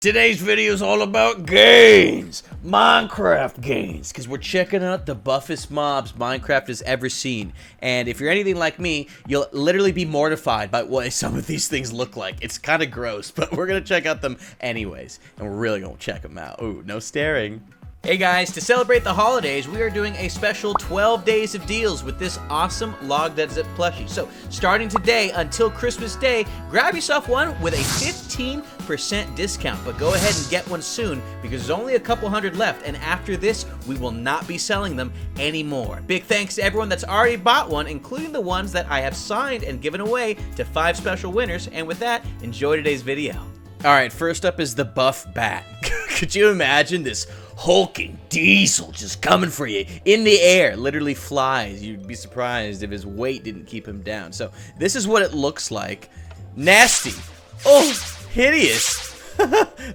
Today's video is all about gains, Minecraft gains, because we're checking out the buffest mobs Minecraft has ever seen. And if you're anything like me, you'll literally be mortified by what some of these things look like. It's kind of gross, but we're going to check out them anyways, and we're really going to check them out. Ooh, no staring. Hey guys, to celebrate the holidays, we are doing a special 12 days of deals with this awesome Logdotzip plushie. So, starting today until Christmas Day, grab yourself one with a 15% discount. But go ahead and get one soon because there's only a couple hundred left, and after this, we will not be selling them anymore. Big thanks to everyone that's already bought one, including the ones that I have signed and given away to 5 special winners. And with that, enjoy today's video. Alright, first up is the buff bat. Could you imagine this hulking diesel just coming for you in the air? Literally flies. You'd be surprised if his weight didn't keep him down. So this is what it looks like. Nasty. Oh, hideous.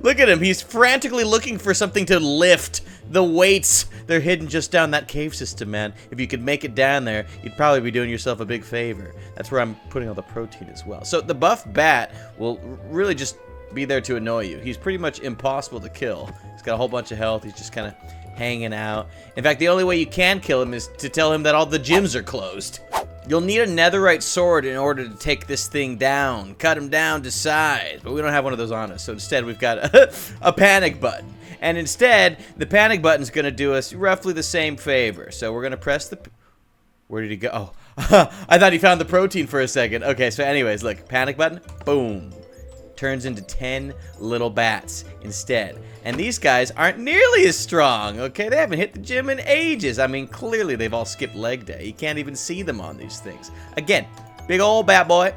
Look at him. He's frantically looking for something to lift. The weights, they're hidden just down that cave system, man. If you could make it down there, you'd probably be doing yourself a big favor. That's where I'm putting all the protein as well. So the buff bat will really just be there to annoy you. He's pretty much impossible to kill. He's got a whole bunch of health. He's just kind of hanging out. In fact, the only way you can kill him is to tell him that all the gyms are closed. You'll need a netherite sword in order to take this thing down. Cut him down to size. But we don't have one of those on us. So instead, we've got a panic button. And instead, the panic button's going to do us roughly the same favor. So we're going to press the... Where did he go? Oh, I thought he found the protein for a second. Okay, so anyways, look. Panic button. Boom. Turns into 10 little bats instead. And these guys aren't nearly as strong, okay? They haven't hit the gym in ages. I mean, clearly they've all skipped leg day. You can't even see them on these things. Again, big old bat boy.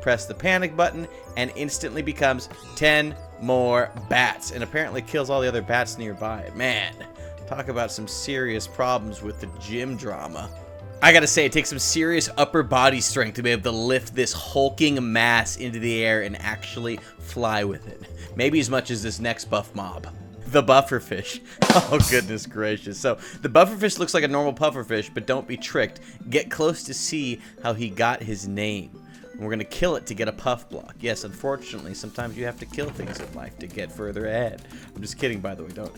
Press the panic button and instantly becomes 10 more bats. And apparently kills all the other bats nearby. Man, talk about some serious problems with the gym drama. I gotta say, it takes some serious upper body strength to be able to lift this hulking mass into the air and actually fly with it. Maybe as much as this next buff mob. The bufferfish. Oh, goodness gracious. So, the bufferfish looks like a normal pufferfish, but don't be tricked. Get close to see how he got his name. And we're gonna kill it to get a puff block. Yes, unfortunately, sometimes you have to kill things in life to get further ahead. I'm just kidding, by the way, don't...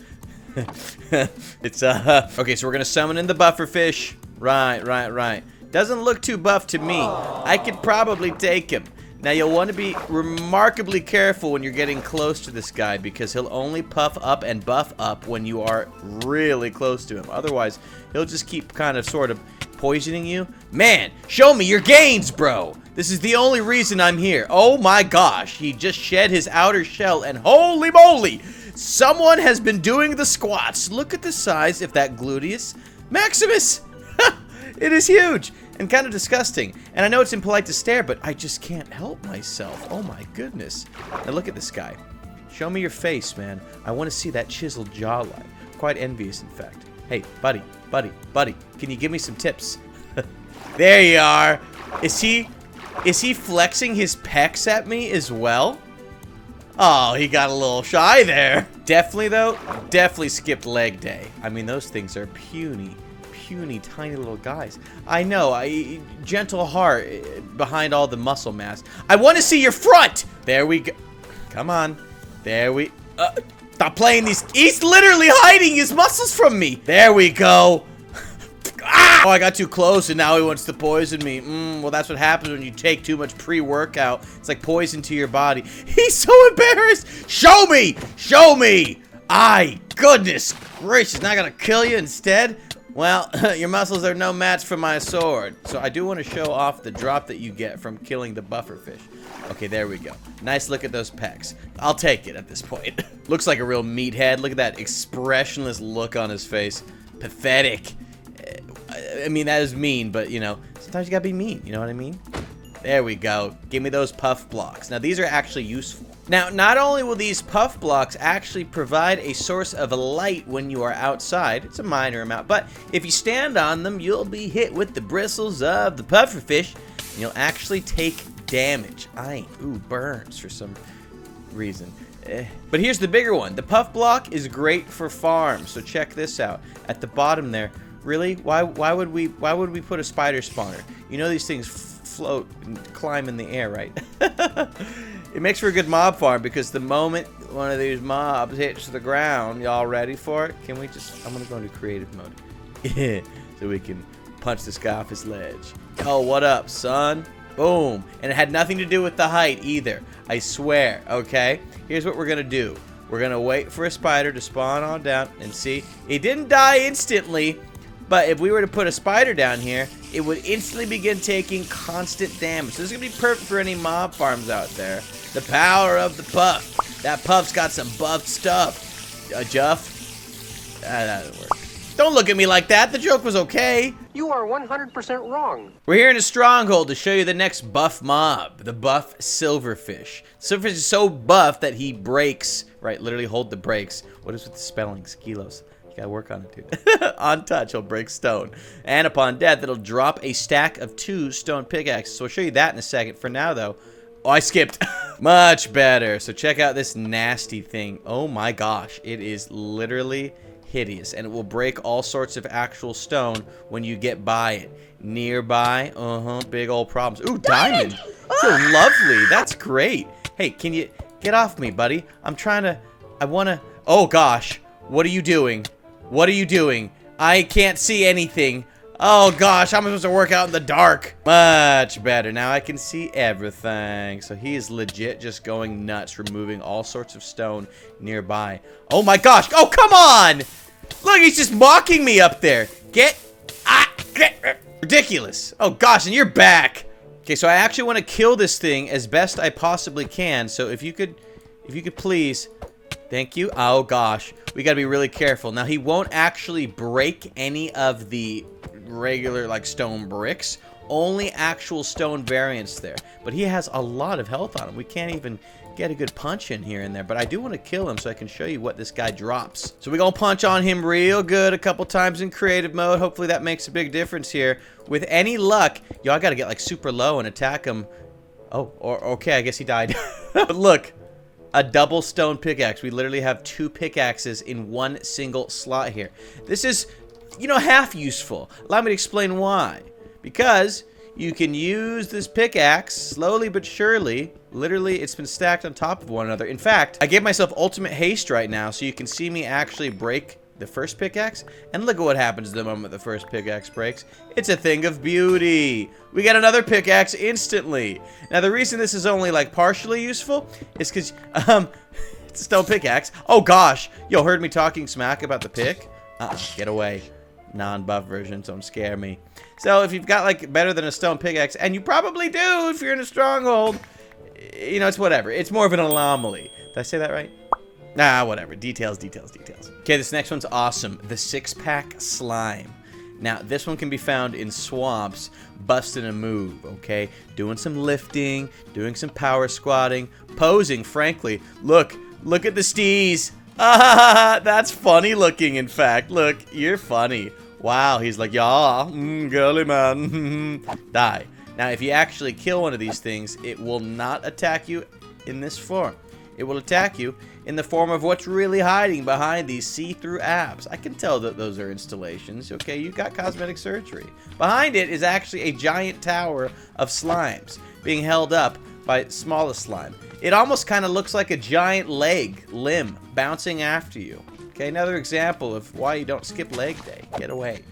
It's, okay, so we're gonna summon in the bufferfish. Right. Doesn't look too buff to me. I could probably take him. Now, you'll want to be remarkably careful when you're getting close to this guy because he'll only puff up and buff up when you are really close to him. Otherwise, he'll just keep kind of sort of poisoning you. Man, show me your gains, bro. This is the only reason I'm here. Oh my gosh, he just shed his outer shell and holy moly, someone has been doing the squats. Look at the size of that gluteus maximus. It is huge and kind of disgusting. And I know it's impolite to stare, but I just can't help myself. Oh my goodness. Now look at this guy. Show me your face, man. I want to see that chiseled jawline. Quite envious, in fact. Hey, buddy. Can you give me some tips? There you are. Is he flexing his pecs at me as well? Oh, he got a little shy there. Definitely skipped leg day. I mean, those things are puny, tiny little guys. I know, gentle heart behind all the muscle mass. I want to see your front. There we go. Come on. There we... stop playing these... He's literally hiding his muscles from me. There we go. Ah! Oh, I got too close and now he wants to poison me. Well, that's what happens when you take too much pre-workout. It's like poison to your body. He's so embarrassed. Show me. Goodness gracious. Now I gotta kill you instead? Well, your muscles are no match for my sword. So I do want to show off the drop that you get from killing the bufferfish. Okay, there we go. Nice look at those pecs. I'll take it at this point. Looks like a real meathead. Look at that expressionless look on his face. Pathetic. I mean, that is mean, but, you know, sometimes you gotta be mean. You know what I mean? There we go. Give me those puff blocks. Now, these are actually useful. Now, not only will these puff blocks actually provide a source of light when you are outside, it's a minor amount, but if you stand on them, you'll be hit with the bristles of the pufferfish, and you'll actually take damage. Ooh, burns for some reason. But here's the bigger one. The puff block is great for farms, so check this out. At the bottom there, really? Why would we put a spider spawner? You know these things float and climb in the air, right? It makes for a good mob farm because the moment one of these mobs hits the ground. Y'all ready for it? Can we just... I'm going to go into creative mode. So we can punch this guy off his ledge. Oh, what up, son? Boom. And it had nothing to do with the height either. I swear, okay? Here's what we're going to do. We're going to wait for a spider to spawn on down and see. It didn't die instantly, but if we were to put a spider down here, it would instantly begin taking constant damage. So this is going to be perfect for any mob farms out there. The power of the puff. That puff's got some buffed stuff. Juff? That doesn't work. Don't look at me like that. The joke was okay. You are 100% wrong. We're here in a stronghold to show you the next buff mob, the buff Silverfish. Silverfish is so buff that he breaks, right? Literally hold the brakes. What is with the spelling? Skilos. You gotta work on it, dude. On touch, he'll break stone. And upon death, it'll drop a stack of 2 stone pickaxes. So I'll show you that in a second. For now, though, oh, I skipped. Much better. So check out this nasty thing. Oh my gosh. It is literally hideous, and it will break all sorts of actual stone when you get by it. Nearby, big old problems. Ooh, diamond. So lovely. That's great. Hey, can you get off me, buddy? I'm trying to, oh gosh. What are you doing? What are you doing? I can't see anything. Oh gosh, how am I supposed to work out in the dark? Much better. Now I can see everything. So he is legit just going nuts, removing all sorts of stone nearby. Oh my gosh. Oh, come on. Look, he's just mocking me up there. Get ridiculous. Oh gosh, and you're back. Okay, so I actually want to kill this thing as best I possibly can. So if you could please. Thank you. Oh gosh, we gotta be really careful. Now he won't actually break any of the regular like stone bricks, only actual stone variants there, but he has a lot of health on him. We can't even get a good punch in here and there, but I do want to kill him so I can show you what this guy drops. So we're gonna punch on him real good a couple times in creative mode. Hopefully that makes a big difference here. With any luck, y'all gotta get like super low and attack him. Oh, or okay, I guess he died. But look, a double stone pickaxe. We literally have 2 pickaxes in one single slot here. This is, you know, half useful. Allow me to explain why. Because you can use this pickaxe slowly but surely. Literally, it's been stacked on top of one another. In fact, I gave myself ultimate haste right now so you can see me actually break the first pickaxe. And look at what happens the moment the first pickaxe breaks. It's a thing of beauty. We get another pickaxe instantly. Now, the reason this is only like partially useful is because, it's a stone pickaxe. Oh gosh. Yo, heard me talking smack about the pick? Get away. Non-buff version, don't scare me. So if you've got like better than a stone pickaxe, and you probably do if you're in a stronghold, you know, it's whatever. It's more of an anomaly. Did I say that right? Nah, whatever. Details, details, details. Okay, this next one's awesome. The 6-pack slime. Now, this one can be found in swamps, busting a move, okay? Doing some lifting, doing some power squatting, posing, frankly. Look at the steez. Ah, that's funny looking, in fact. Look, you're funny. Wow, he's like, yeah, girly man. Die. Now, if you actually kill one of these things, it will not attack you in this form. It will attack you in the form of what's really hiding behind these see-through abs. I can tell that those are installations. Okay, you got cosmetic surgery. Behind it is actually a giant tower of slimes being held up by smallest slime. It almost kind of looks like a giant limb bouncing after you. Okay, another example of why you don't skip leg day. Get away.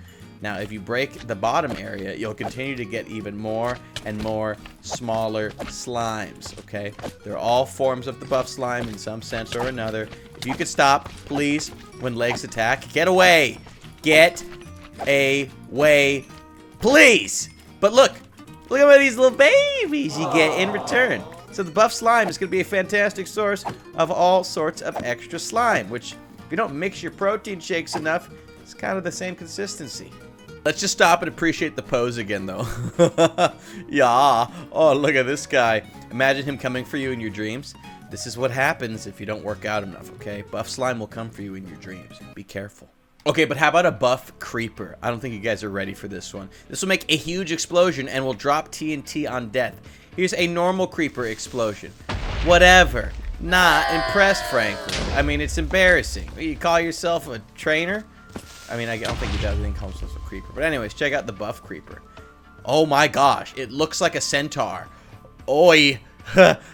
Now, if you break the bottom area, you'll continue to get even more and more smaller slimes, okay? They're all forms of the buff slime in some sense or another. If you could stop, please, when legs attack, get away. Get away, please. But look at these little babies you get in return. So the buff slime is going to be a fantastic source of all sorts of extra slime, which if you don't mix your protein shakes enough, it's kind of the same consistency. Let's just stop and appreciate the pose again, though. Yeah. Oh, look at this guy. Imagine him coming for you in your dreams. This is what happens if you don't work out enough, okay? Buff slime will come for you in your dreams. Be careful. Okay, but how about a buff creeper? I don't think you guys are ready for this one. This will make a huge explosion and will drop TNT on death. Here's a normal creeper explosion. Whatever. Not impressed, frankly. I mean, it's embarrassing. You call yourself a trainer? I mean, I don't think he does anything call himself a creeper. But anyways, check out the buff creeper. Oh my gosh, it looks like a centaur. Oi.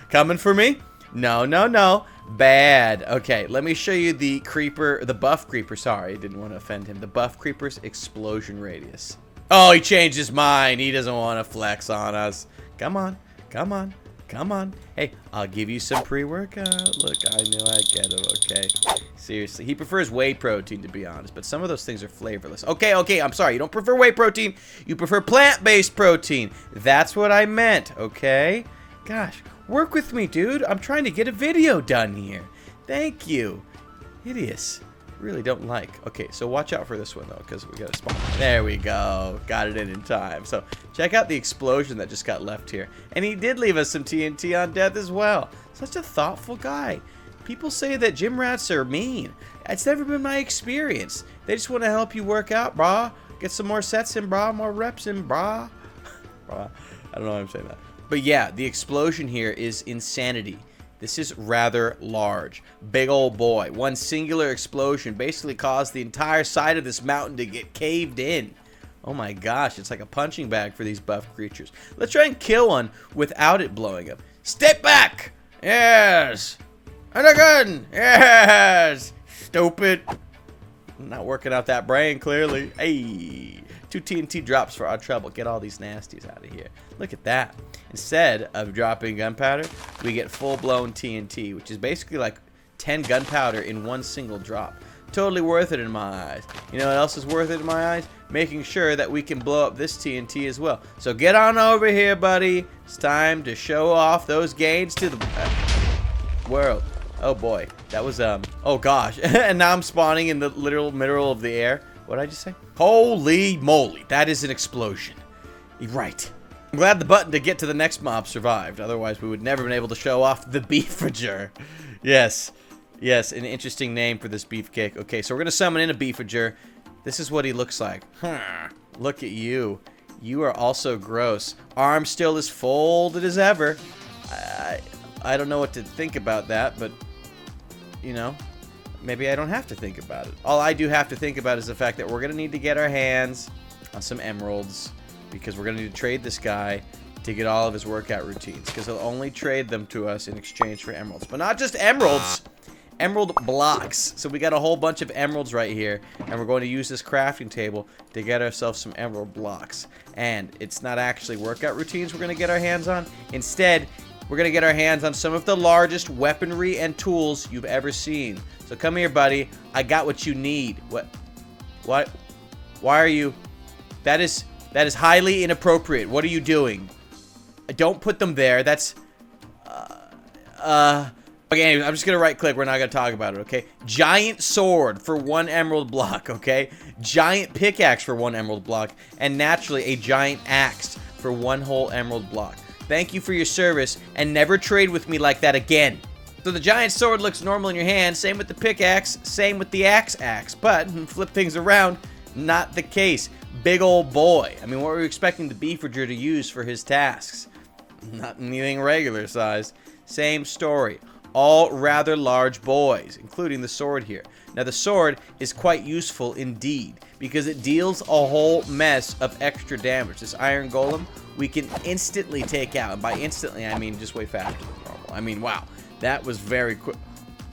Coming for me? No, no, no. Bad. Okay, let me show you the creeper, the buff creeper. Sorry, didn't want to offend him. The buff creeper's explosion radius. Oh, he changed his mind. He doesn't want to flex on us. Come on, come on, come on. Hey, I'll give you some pre-workout. Look, I knew I'd get him, okay? Seriously, he prefers whey protein, to be honest, but some of those things are flavorless. Okay, I'm sorry. You don't prefer whey protein. You prefer plant-based protein. That's what I meant, okay? Gosh, work with me, dude. I'm trying to get a video done here. Thank you. Hideous. Really don't like. Okay, so watch out for this one, though, because we got to spawn. There we go. Got it in time. So check out the explosion that just got left here. And he did leave us some TNT on death as well. Such a thoughtful guy. People say that gym rats are mean. It's never been my experience. They just want to help you work out, brah. Get some more sets in, brah. More reps in, brah. Brah. I don't know why I'm saying that. But yeah, the explosion here is insanity. This is rather large. Big old boy. One singular explosion basically caused the entire side of this mountain to get caved in. Oh my gosh, it's like a punching bag for these buff creatures. Let's try and kill one without it blowing up. Step back! Yes! And again! Yes! Stupid. Not working out that brain, clearly. Hey! 2 TNT drops for our trouble. Get all these nasties out of here. Look at that. Instead of dropping gunpowder, we get full-blown TNT, which is basically like 10 gunpowder in one single drop. Totally worth it in my eyes. You know what else is worth it in my eyes? Making sure that we can blow up this TNT as well. So get on over here, buddy. It's time to show off those gains to the world. Oh boy, that was oh gosh. And now I'm spawning in the literal middle of the air. What did I just say? Holy moly, that is an explosion. Right. I'm glad the button to get to the next mob survived. Otherwise, we would never been able to show off the Beefager. Yes. Yes, an interesting name for this beefcake. Okay, so we're going to summon in a Beefager. This is what he looks like. Look at you. You are also gross. Arm still as folded as ever. I don't know what to think about that, but, you know, maybe I don't have to think about it. All I do have to think about is the fact that we're going to need to get our hands on some emeralds, because we're going to need to trade this guy to get all of his workout routines, because he'll only trade them to us in exchange for emeralds. But not just emeralds, emerald blocks. So we got a whole bunch of emeralds right here, and we're going to use this crafting table to get ourselves some emerald blocks. And it's not actually workout routines we're going to get our hands on. Instead, we're going to get our hands on some of the largest weaponry and tools you've ever seen. So come here, buddy. I got what you need. What? Why are you? That is highly inappropriate. What are you doing? Don't put them there. That's okay, anyways, I'm just gonna right click. We're not gonna talk about it, okay? Giant sword for 1 emerald block, okay? Giant pickaxe for 1 emerald block, and naturally a giant axe for 1 whole emerald block. Thank you for your service, and never trade with me like that again. So the giant sword looks normal in your hand. Same with the pickaxe. Same with the axe. But flip things around, not the case. Big old boy. I mean, what were you expecting the Beefager to use for his tasks? Not anything regular size. Same story. All rather large boys, including the sword here. Now the sword is quite useful indeed, because it deals a whole mess of extra damage. This iron golem we can instantly take out, and by instantly I mean just way faster than normal. I mean, wow, that was very quick.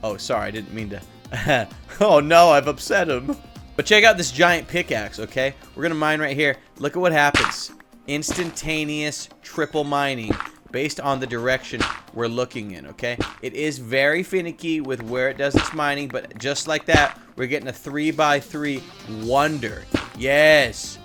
Oh, sorry, I didn't mean to. Oh no, I've upset him. But check out this giant pickaxe, okay? We're gonna mine right here. Look at what happens. Instantaneous triple mining based on the direction we're looking in, okay? It is very finicky with where it does its mining, but just like that, we're getting a 3x3 wonder. Yes.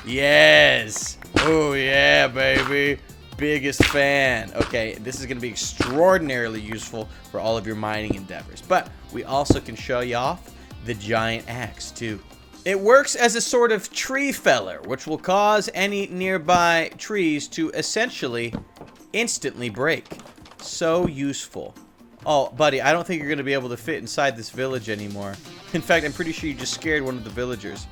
Yes. Oh, yeah, baby. Biggest fan. Okay, this is going to be extraordinarily useful for all of your mining endeavors. But we also can show you off the giant axe, too. It works as a sort of tree feller, which will cause any nearby trees to essentially instantly break. So useful. Oh, buddy, I don't think you're going to be able to fit inside this village anymore. In fact, I'm pretty sure you just scared one of the villagers.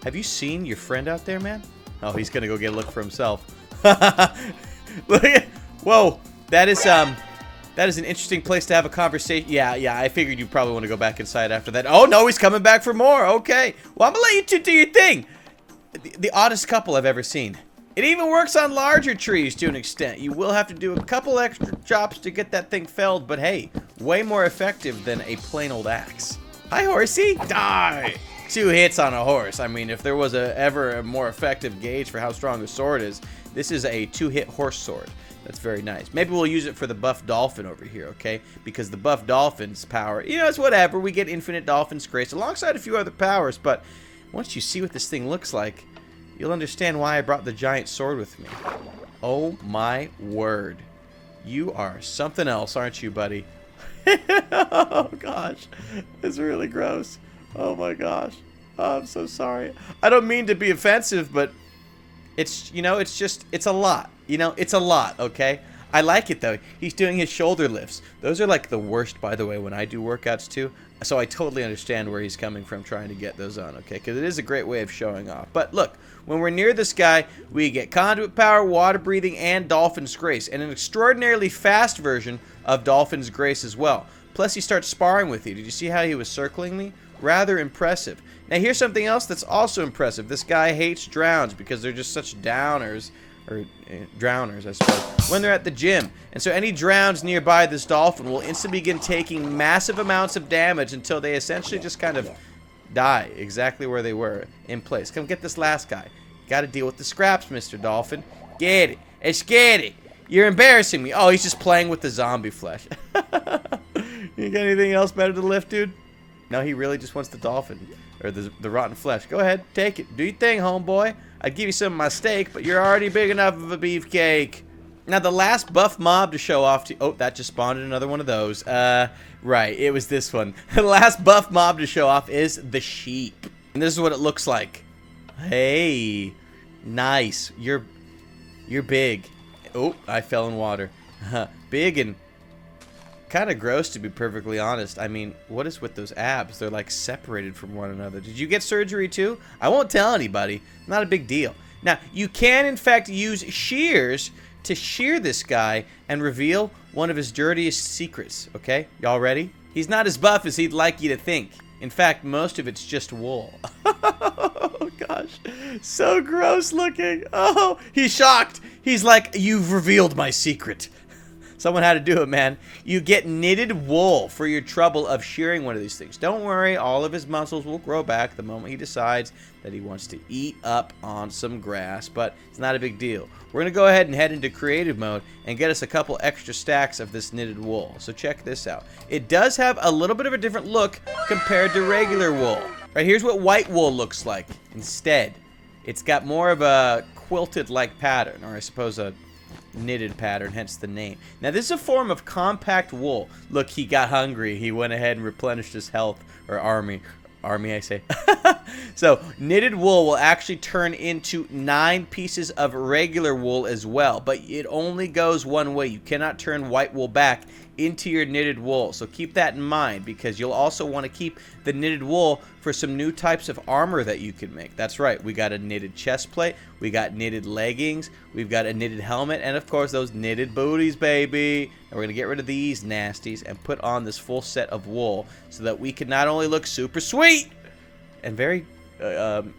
Have you seen your friend out there, man? Oh, he's going to go get a look for himself. Look at, whoa, that is an interesting place to have a conversation. Yeah, I figured you probably want to go back inside after that. Oh, no, he's coming back for more. Okay. Well, I'm going to let you two do your thing. The oddest couple I've ever seen. It even works on larger trees to an extent. You will have to do a couple extra chops to get that thing felled, but hey, way more effective than a plain old axe. Hi, horsey. Die. 2 hits on a horse. I mean, if there was ever a more effective gauge for how strong a sword is, this is a 2-hit horse sword. That's very nice. Maybe we'll use it for the buff dolphin over here, okay? Because the buff dolphin's power, you know, it's whatever. We get infinite dolphin's grace alongside a few other powers, but once you see what this thing looks like, you'll understand why I brought the giant sword with me. Oh my word. You are something else, aren't you, buddy? Oh gosh. It's really gross. Oh my gosh. Oh, I'm so sorry. I don't mean to be offensive, but it's, you know, it's a lot. You know, it's a lot, okay? I like it though. He's doing his shoulder lifts. Those are like the worst, by the way, when I do workouts too. So I totally understand where he's coming from trying to get those on, okay? Because it is a great way of showing off. But look, when we're near this guy, we get conduit power, water breathing, and Dolphin's Grace. And an extraordinarily fast version of Dolphin's Grace as well. Plus he starts sparring with you. Did you see how he was circling me? Rather impressive. Now here's something else that's also impressive. This guy hates drowns because they're just such downers. Or drowners, I suppose, when they're at the gym. And so any drowns nearby this dolphin will instantly begin taking massive amounts of damage until they essentially just kind of die exactly where they were in place. Come get this last guy. Got to deal with the scraps, Mr. Dolphin. Get it. It's get it. You're embarrassing me. Oh, he's just playing with the zombie flesh. You got anything else better to lift, dude? No, he really just wants the dolphin. Or the rotten flesh. Go ahead. Take it. Do your thing, homeboy. I'd give you some of my steak, but you're already big enough of a beefcake. Now, the last buff mob to show off to... Oh, that just spawned another one of those. Right. It was this one. The last buff mob to show off is the sheep. And this is what it looks like. Hey. Nice. You're big. Oh, I fell in water. Big and... kind of gross, to be perfectly honest. I mean, what is with those abs? They're like separated from one another. Did you get surgery too? I won't tell anybody. Not a big deal. Now, you can in fact use shears to shear this guy and reveal one of his dirtiest secrets. Okay, y'all ready? He's not as buff as he'd like you to think. In fact, most of it's just wool. Oh gosh, so gross looking. Oh, he's shocked. He's like, you've revealed my secret. Someone had to do it, man. You get knitted wool for your trouble of shearing one of these things. Don't worry, all of his muscles will grow back the moment he decides that he wants to eat up on some grass, but it's not a big deal. We're going to go ahead and head into creative mode and get us a couple extra stacks of this knitted wool. So check this out. It does have a little bit of a different look compared to regular wool. Right, here's what white wool looks like instead. It's got more of a quilted-like pattern, or I suppose a knitted pattern, hence the name. Now this is a form of compact wool. Look, he got hungry. He went ahead and replenished his health, or army I say. So knitted wool will actually turn into 9 pieces of regular wool as well, but it only goes one way. You cannot turn white wool back into your knitted wool, so keep that in mind, because you'll also want to keep the knitted wool for some new types of armor that you can make. That's right, we got a knitted chest plate, we got knitted leggings, we've got a knitted helmet, and of course those knitted booties, baby. And we're gonna get rid of these nasties and put on this full set of wool so that we can not only look super sweet and very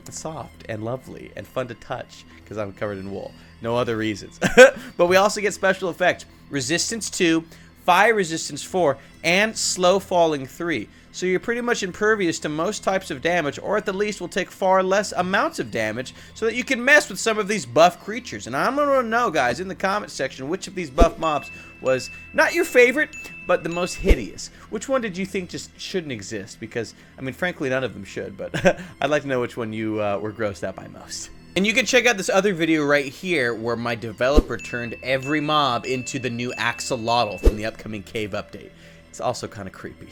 soft and lovely and fun to touch, because I'm covered in wool, no other reasons. But we also get special effects: resistance 2, fire resistance 4, and slow falling 3. So you're pretty much impervious to most types of damage, or at the least will take far less amounts of damage, so that you can mess with some of these buff creatures. And I'm going to know, guys, in the comment section, which of these buff mobs was not your favorite, but the most hideous. Which one did you think just shouldn't exist? Because, I mean, frankly, none of them should, but I'd like to know which one you were grossed out by most. And you can check out this other video right here where my developer turned every mob into the new axolotl from the upcoming cave update. It's also kind of creepy.